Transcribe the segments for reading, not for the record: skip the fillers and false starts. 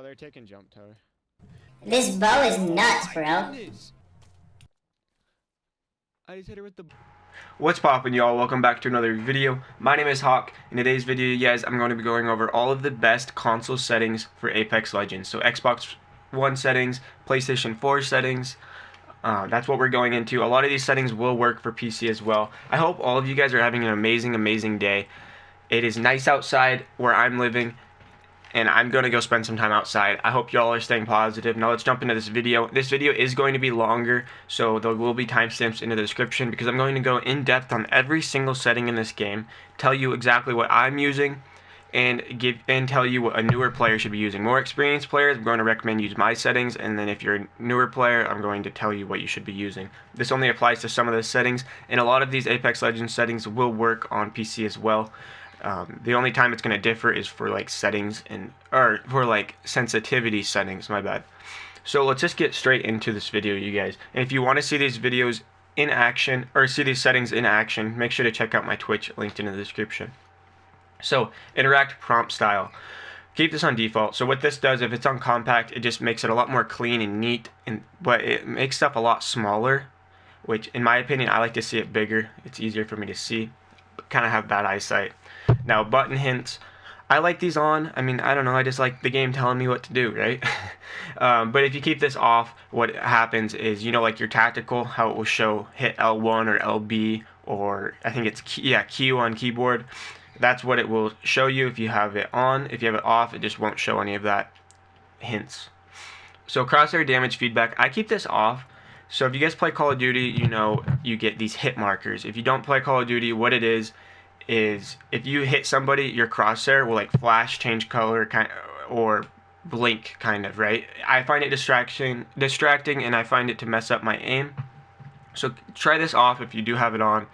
they're taking jump tower. This bow is nuts, bro. Goodness. I just hit her with the... What's poppin', y'all? Welcome back to another video. My name is Hock. In today's video, you guys, I'm going to be going over all of the best console settings for Apex Legends. So Xbox One settings, PlayStation 4 settings. That's what we're going into. A lot of these settings will work for PC as well. I hope all of you guys are having an amazing day. It is nice outside where I'm living, and I'm going to go spend some time outside. I hope y'all are staying positive. Now let's jump into this video. This video is going to be longer, so there will be timestamps in the description because I'm going to go in depth on every single setting in this game, tell you exactly what I'm using, and tell you what a newer player should be using. More experienced players, I'm going to recommend use my settings, and then if you're a newer player, I'm going to tell you what you should be using. This only applies to some of the settings, and a lot of these Apex Legends settings will work on PC as well. The only time it's going to differ is for like settings or for like sensitivity settings, my bad. So let's just get straight into this video, you guys. And if you want to see these videos in action, or see these settings in action, make sure to check out my Twitch linked in the description. So interact prompt style, keep this on default. So what this does, if it's on compact, it just makes it a lot more clean and neat, but it makes stuff a lot smaller, which in my opinion I like to see it bigger. It's easier for me to see, but kind of have bad eyesight. Now button hints, I like these on. I mean, I don't know, I just like the game telling me what to do, right? But if you keep this off, what happens is, you know, like your tactical, how it will show hit L1 or LB, or I think it's Q on keyboard. That's what it will show you if you have it on. If you have it off, it just won't show any of that hints. So crosshair damage feedback, I keep this off. So if you guys play Call of Duty, you know you get these hit markers. If you don't play Call of Duty, what it is if you hit somebody, your crosshair will like flash, change color, or blink, kind of, right? I find it distracting, and I find it to mess up my aim. So try this off if you do have it on,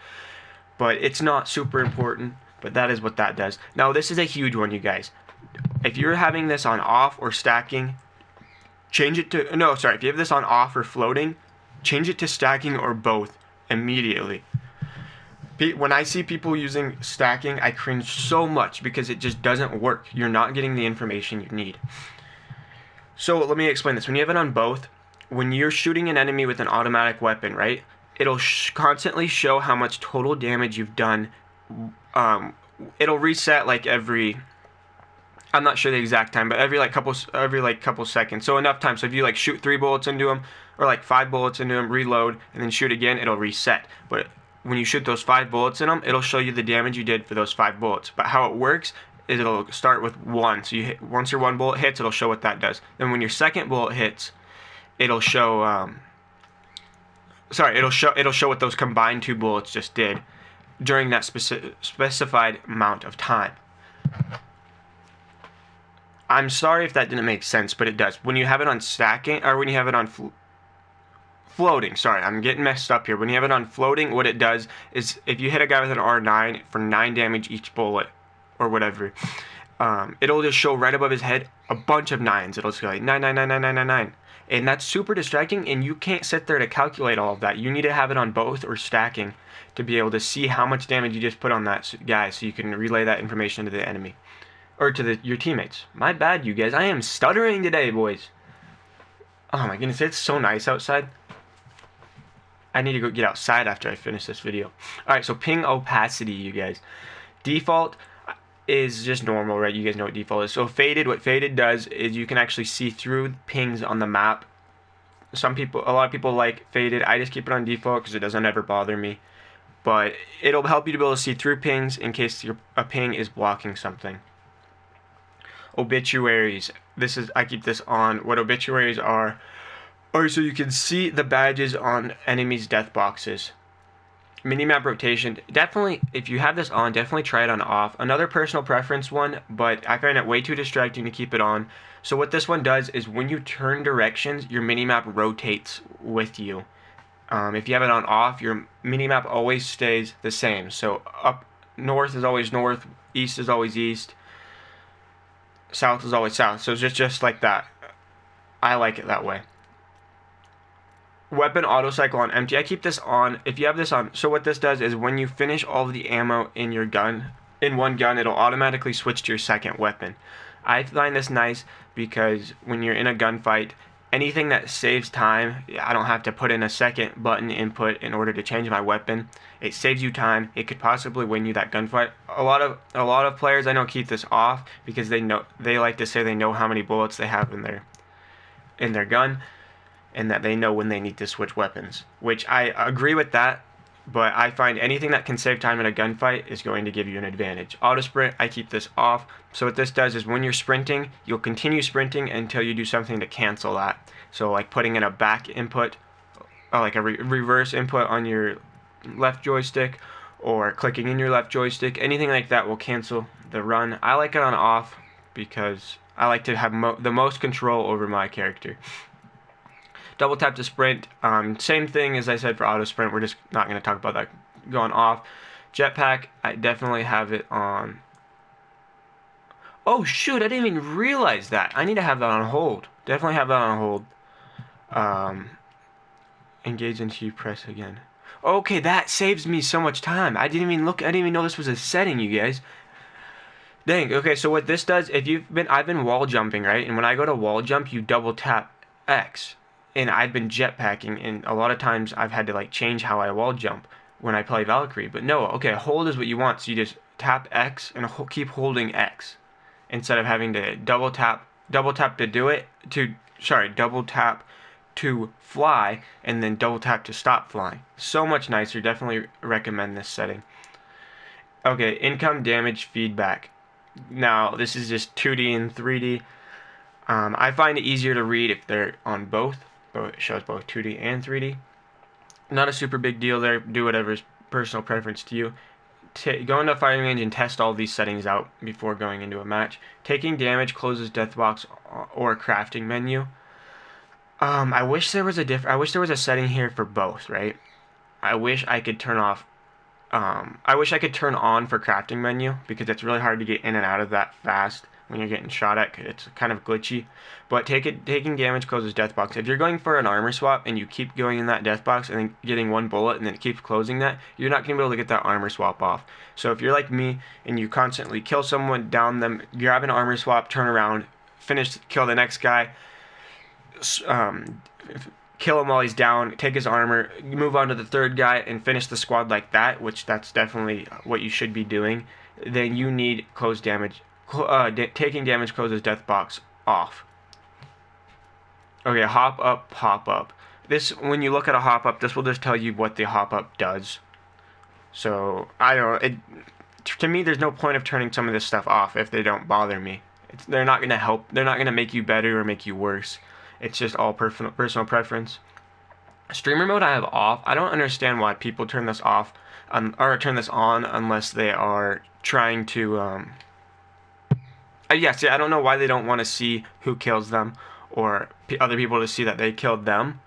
but it's not super important. But that is what that does. Now this is a huge one, you guys. If you're having this on off or stacking, change it to, no, sorry, if you have this on off or floating, change it to stacking or both immediately. When I see people using stacking, I cringe so much because it just doesn't work. You're not getting the information you need. So let me explain this. When you have it on both, when you're shooting an enemy with an automatic weapon, right, it'll constantly show how much total damage you've done. It'll reset like every, I'm not sure the exact time, but every couple seconds. So enough time. So if you like shoot 3 bullets into them, or like 5 bullets into them, reload, and then shoot again, it'll reset. But when you shoot those 5 bullets in them, it'll show you the damage you did for those 5 bullets. But how it works is it'll start with 1. So you hit, once your 1 bullet hits, it'll show what that does. Then when your second bullet hits, it'll show it'll show what those combined 2 bullets just did during that specified amount of time. I'm sorry if that didn't make sense, but it does. When you have it on stacking, or when you have it on floating, sorry, I'm getting messed up here. When you have it on floating, what it does is if you hit a guy with an R9 for 9 damage each bullet, or whatever, it'll just show right above his head a bunch of 9s. It'll say like 9, 9, 9, 9, 9, 9, 9. And that's super distracting, and you can't sit there to calculate all of that. You need to have it on both or stacking to be able to see how much damage you just put on that guy, so you can relay that information to the enemy, or to your teammates. My bad, you guys. I am stuttering today, boys. Oh my goodness, it's so nice outside. I need to go get outside after I finish this video. Alright, so ping opacity, you guys. Default is just normal, right? You guys know what default is. So faded, what faded does is you can actually see through pings on the map. A lot of people like faded. I just keep it on default because it doesn't ever bother me. But it'll help you to be able to see through pings in case a ping is blocking something. Obituaries. I keep this on. What obituaries are so you can see the badges on enemies' death boxes. Minimap rotation. Definitely, if you have this on, definitely try it on off. Another personal preference one, but I find it way too distracting to keep it on. So what this one does is when you turn directions, your minimap rotates with you. If you have it on off, your minimap always stays the same. So up north is always north, east is always east, south is always south. So it's just like that. I like it that way. Weapon auto cycle on empty. I keep this on. If you have this on, so what this does is when you finish all of the ammo in your gun, in one gun, it'll automatically switch to your second weapon. I find this nice because when you're in a gunfight, anything that saves time, I don't have to put in a second button input in order to change my weapon. It saves you time. It could possibly win you that gunfight. A lot of players I know keep this off because they like to say they know how many bullets they have in their gun, and that they know when they need to switch weapons. Which I agree with that, but I find anything that can save time in a gunfight is going to give you an advantage. Auto sprint, I keep this off. So what this does is when you're sprinting, you'll continue sprinting until you do something to cancel that. So like putting in a back input, or like a reverse input on your left joystick, or clicking in your left joystick, anything like that will cancel the run. I like it on off because I like to have the most control over my character. Double tap to sprint, same thing as I said for auto sprint. We're just not going to talk about that going off. Jetpack, I definitely have it on. Oh shoot, I didn't even realize that. I need to have that on hold. Definitely have that on hold. Engage until you press again. Okay, that saves me so much time. I didn't even know this was a setting, you guys. Dang. Okay, so what this does, I've been wall jumping, right? And when I go to wall jump, you double tap X. And I've been jetpacking, and a lot of times I've had to like change how I wall jump when I play Valkyrie. But no, okay, hold is what you want. So you just tap X and keep holding X instead of having to double tap to do it. Double tap to fly and then double tap to stop flying. So much nicer. Definitely recommend this setting. Okay, income damage feedback. Now this is just 2D and 3D. I find it easier to read if they're on both. It shows both 2D and 3D. Not a super big deal there. Do whatever's personal preference to you. Go into a firing range and test all these settings out before going into a match. Taking damage closes death box or crafting menu. I wish there was a setting here for both, right? I wish I could turn off. I wish I could turn on for crafting menu because it's really hard to get in and out of that fast when you're getting shot at. It's kind of glitchy. But taking damage closes death box. If you're going for an armor swap and you keep going in that death box and then getting one bullet and then it keeps closing that, you're not going to be able to get that armor swap off. So if you're like me and you constantly kill someone, down them, grab an armor swap, turn around, kill the next guy, kill him while he's down, take his armor, move on to the third guy, and finish the squad like that, which that's definitely what you should be doing, then you need close damage. Taking damage closes death box off. Okay, hop up, pop up. When you look at a hop up, this will just tell you what the hop up does. So, I don't know, to me, there's no point of turning some of this stuff off if they don't bother me. They're not going to help, they're not going to make you better or make you worse. It's just all personal preference. Streamer mode I have off. I don't understand why people turn this off or turn this on unless they are trying to. I don't know why they don't want to see who kills them or other people to see that they killed them.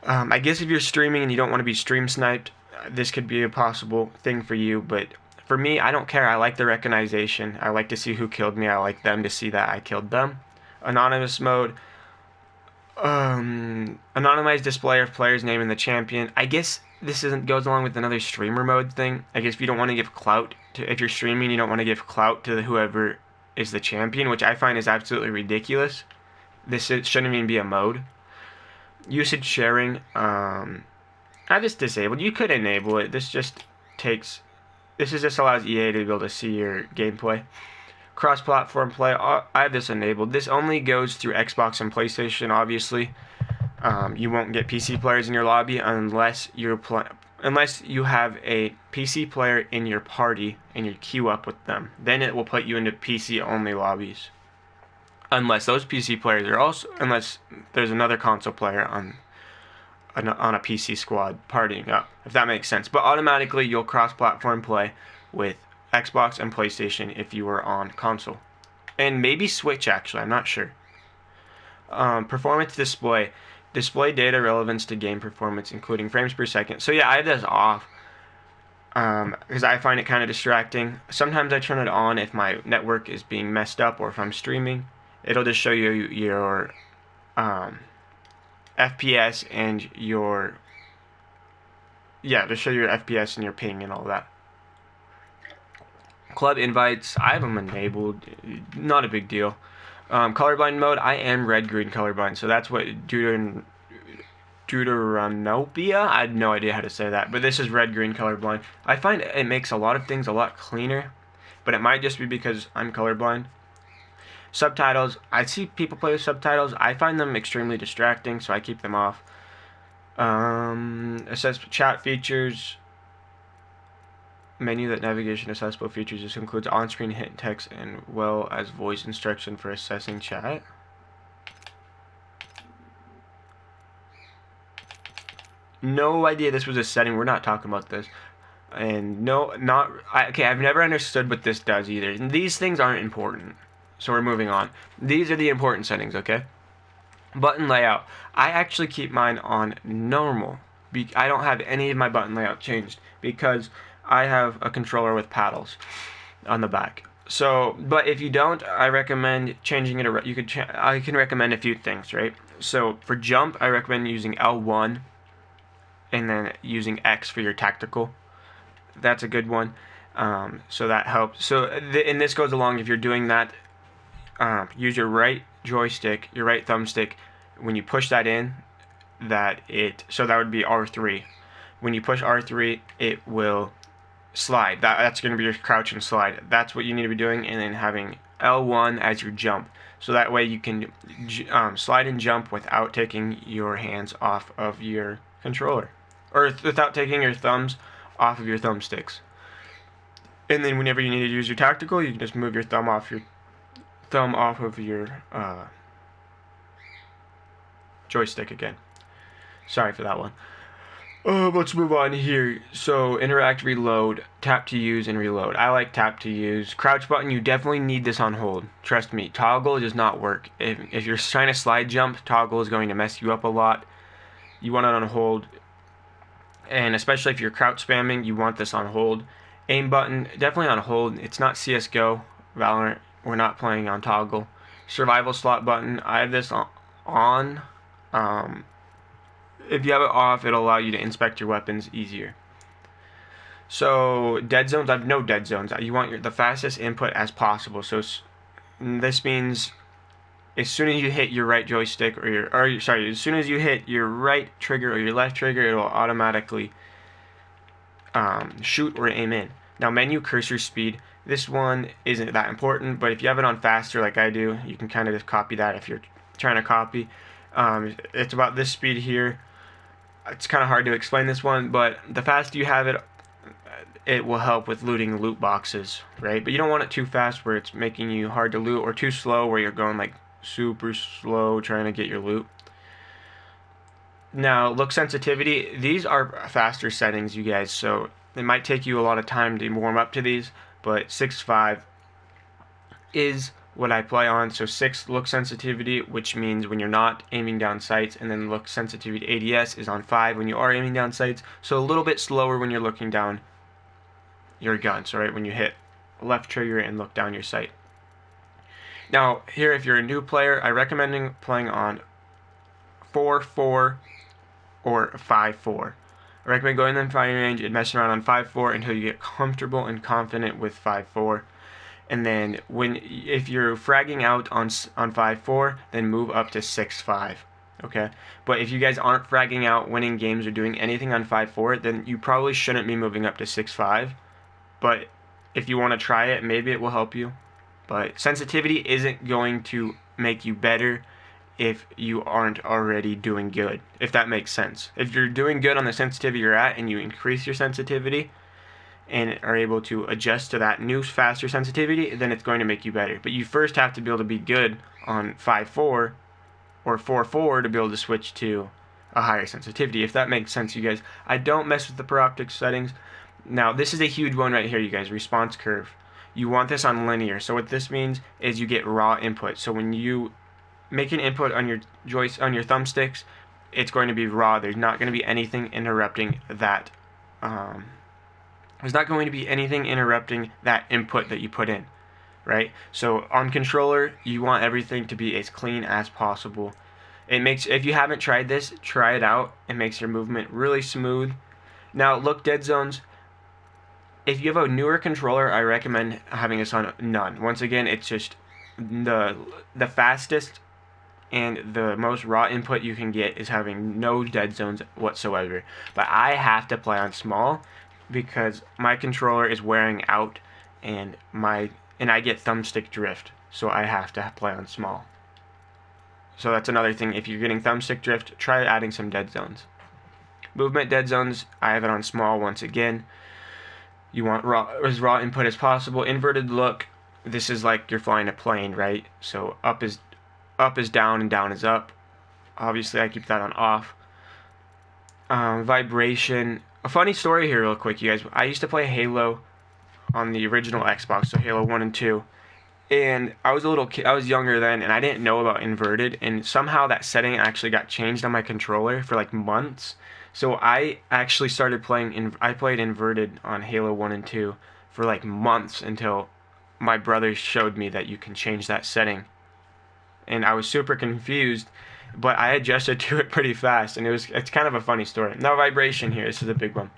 I guess if you're streaming and you don't want to be stream sniped, this could be a possible thing for you. But for me, I don't care. I like the recognition. I like to see who killed me. I like them to see that I killed them. Anonymous mode. Anonymized display of player's name and the champion. I guess this goes along with another streamer mode thing. I guess if you don't want to give clout if you're streaming, you don't want to give clout to whoever is the champion, which I find is absolutely ridiculous. Shouldn't even be a mode. Usage sharing. I just disabled. You could enable it. This just allows EA to be able to see your gameplay. Cross-platform play, I have this enabled. This only goes through Xbox and PlayStation, obviously. You won't get PC players in your lobby unless you have a PC player in your party and you queue up with them. Then it will put you into PC-only lobbies. Unless those PC players unless there's another console player on a PC squad partying up, if that makes sense. But automatically, you'll cross-platform play with Xbox and PlayStation if you were on console. And maybe Switch, actually. I'm not sure. Performance display. Display data relevance to game performance, including frames per second. So yeah, I have this off because I find it kind of distracting. Sometimes I turn it on if my network is being messed up or if I'm streaming. It'll just show you your FPS and your just show you your FPS and your ping and all that. Club invites, I have them enabled, not a big deal. Colorblind mode, I am red-green colorblind, so that's what Deuteranopia? I had no idea how to say that, but this is red-green colorblind. I find it makes a lot of things a lot cleaner, but it might just be because I'm colorblind. Subtitles, I see people play with subtitles. I find them extremely distracting, so I keep them off. Assess chat features. Menu that navigation accessible features. This includes on-screen hint text and well as voice instruction for assessing chat. No idea this was a setting. We're not talking about this. And no, okay, I've never understood what this does either. And these things aren't important. So we're moving on. These are the important settings, okay? Button layout. I actually keep mine on normal. I don't have any of my button layout changed because I have a controller with paddles on the back. So, but if you don't, I recommend changing it. I can recommend a few things, right? So for jump, I recommend using L1 and then using X for your tactical. That's a good one. So that helps. So and this goes along if you're doing that. Use your right joystick, your right thumbstick. When you push that in, so that would be R3. When you push R3, it will slide. That's going to be your crouch and slide. That's what you need to be doing, and then having L1 as your jump. So that way you can slide and jump without taking your hands off of your controller, or without taking your thumbs off of your thumbsticks. And then whenever you need to use your tactical, you can just move your thumb off of your joystick again. Sorry for that one. Let's move on here. So interact, reload, tap to use, and reload. I like tap to use. Crouch button, you definitely need this on hold. Trust me, toggle does not work. If you're trying to slide jump, toggle is going to mess you up a lot. You want it on hold. And especially if you're crouch spamming, you want this on hold. Aim button, definitely on hold. It's not CSGO, Valorant. We're not playing on toggle. Survival slot button, I have this on. If you have it off, it'll allow you to inspect your weapons easier. So dead zones, I have no dead zones. You want the fastest input as possible. So this means as soon as you hit your right joystick as soon as you hit your right trigger or your left trigger, it'll automatically shoot or aim in. Now menu cursor speed, this one isn't that important, but if you have it on faster like I do, you can kind of just copy that if you're trying to copy. It's about this speed here. It's kind of hard to explain this one, but the faster you have it, it will help with looting loot boxes, right? But you don't want it too fast where it's making you hard to loot, or too slow where you're going like super slow trying to get your loot. Now, look sensitivity. These are faster settings, you guys, so it might take you a lot of time to warm up to these, but 6.5 is what I play on. So 6 look sensitivity, which means when you're not aiming down sights, and then look sensitivity ADS is on 5 when you are aiming down sights. So a little bit slower when you're looking down your gun, so right when you hit left trigger and look down your sight. Now here, if you're a new player, I recommend playing on 4.4 or 5.4. I recommend going in firing range and messing around on 5.4 until you get comfortable and confident with 5.4. And then if you're fragging out on 5.4, then move up to 6.5. Okay? But if you guys aren't fragging out, winning games, or doing anything on 5.4, then you probably shouldn't be moving up to 6.5. But if you want to try it, maybe it will help you. But sensitivity isn't going to make you better if you aren't already doing good, if that makes sense. If you're doing good on the sensitivity you're at and you increase your sensitivity and are able to adjust to that new faster sensitivity, then it's going to make you better. But you first have to be able to be good on 5.4 or 4.4 to be able to switch to a higher sensitivity, if that makes sense, you guys. I don't mess with the per optic settings. Now, this is a huge one right here, you guys, response curve. You want this on linear. So what this means is you get raw input. So when you make an input on your thumbsticks, it's going to be raw. There's not going to be anything interrupting that. There's not going to be anything interrupting that input that you put in, right? So on controller, you want everything to be as clean as possible. If you haven't tried this, try it out. It makes your movement really smooth. Now, look dead zones. if you have a newer controller, I recommend having this on none. Once again, it's just the fastest and the most raw input you can get is having no dead zones whatsoever. But I have to play on small because my controller is wearing out and I get thumbstick drift, so I have to play on small. So that's another thing. If you're getting thumbstick drift, try adding some dead zones. Movement dead zones, I have it on small once again. You want as raw input as possible. Inverted look, this is like you're flying a plane, right? So up is down and down is up. Obviously I keep that on off. Vibration, a funny story here real quick, you guys. I used to play Halo on the original Xbox, so Halo 1 and 2. And I was a little kid, I was younger then, and I didn't know about inverted, and somehow that setting actually got changed on my controller for like months. So I actually started playing, I played inverted on Halo 1 and 2 for like months until my brother showed me that you can change that setting. And I was super confused, but I adjusted to it pretty fast, and it's kind of a funny story. Now vibration here, this is a big one.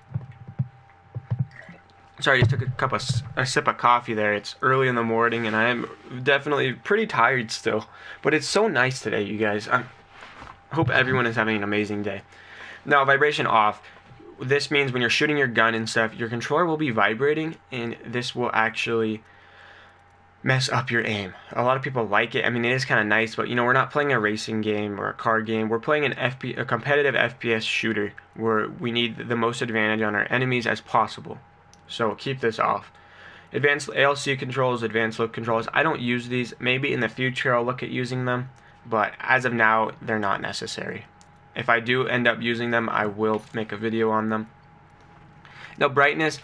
Sorry, I just took a sip of coffee there. It's early in the morning, and I am definitely pretty tired still. But it's so nice today, you guys. I hope everyone is having an amazing day. Now, vibration off. This means when you're shooting your gun and stuff, your controller will be vibrating, and this will actually mess up your aim. A lot of people like it. I mean, it is kind of nice, but you know, we're not playing a racing game or a car game. We're playing a competitive FPS shooter where we need the most advantage on our enemies as possible. So keep this off. Advanced ALC controls, advanced look controls. I don't use these. Maybe in the future I'll look at using them, but as of now, they're not necessary. If I do end up using them, I will make a video on them. Now brightness,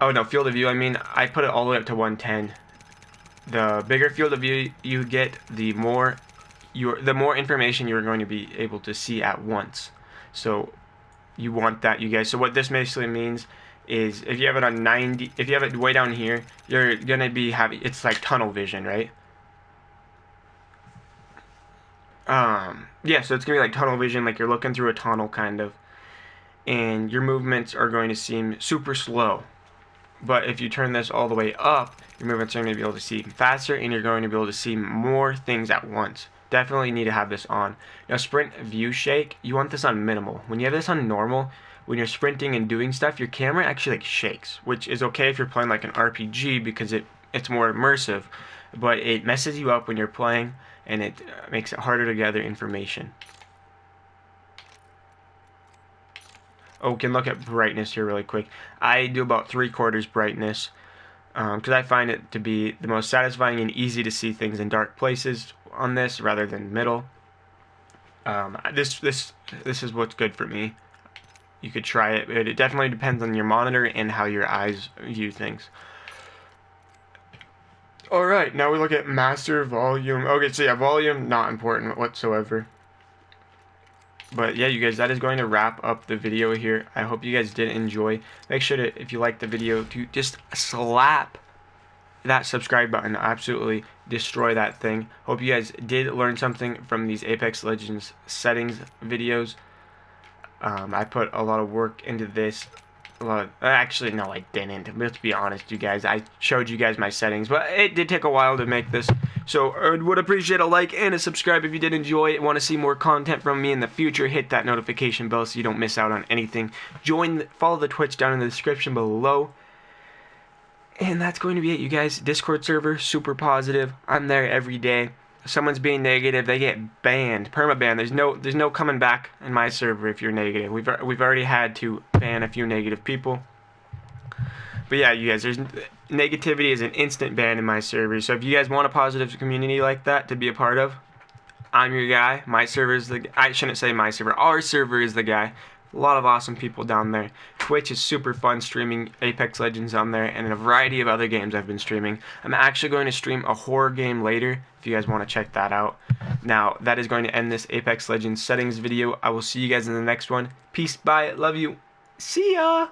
oh no, field of view, I mean, I put it all the way up to 110. The bigger field of view you get, the more information you're going to be able to see at once. So you want that, you guys. So what this basically means is if you have it on 90, if you have it way down here, you're gonna be having, it's like tunnel vision, right? Yeah, so it's gonna be like tunnel vision, like you're looking through a tunnel kind of, and your movements are going to seem super slow. But if you turn this all the way up, your movements are going to be able to see faster, and you're going to be able to see more things at once. Definitely need to have this on. Now sprint view shake, you want this on minimal. When you have this on normal, when you're sprinting and doing stuff, your camera actually like shakes, which is okay if you're playing like an RPG because it's more immersive, but it messes you up when you're playing, and it makes it harder to gather information. Oh, we can look at brightness here really quick. I do about 3/4 brightness because I find it to be the most satisfying and easy to see things in dark places on this rather than middle. This is what's good for me. You could try it, but it definitely depends on your monitor and how your eyes view things. Alright, now we look at master volume. Okay, so yeah, volume, not important whatsoever. But yeah, you guys, that is going to wrap up the video here. I hope you guys did enjoy. Make sure to, if you liked the video, to just slap that subscribe button. Absolutely destroy that thing. Hope you guys did learn something from these Apex Legends settings videos. I put a lot of work into this. Actually, no, I didn't. Let's be honest, you guys. I showed you guys my settings, but it did take a while to make this. So I would appreciate a like and a subscribe if you did enjoy it. Want to see more content from me in the future, hit that notification bell so you don't miss out on anything. Follow the Twitch down in the description below. And that's going to be it, you guys. Discord server, super positive. I'm there every day. If someone's being negative, they get banned, permaban. There's no coming back in my server if you're negative. We've already had to ban a few negative people. But yeah, you guys, negativity is an instant ban in my server. So if you guys want a positive community like that to be a part of, I'm your guy. My server is I shouldn't say my server. Our server is the guy. A lot of awesome people down there. Twitch is super fun streaming Apex Legends on there, and a variety of other games I've been streaming. I'm actually going to stream a horror game later if you guys want to check that out. Now, that is going to end this Apex Legends settings video. I will see you guys in the next one. Peace, bye, love you. See ya!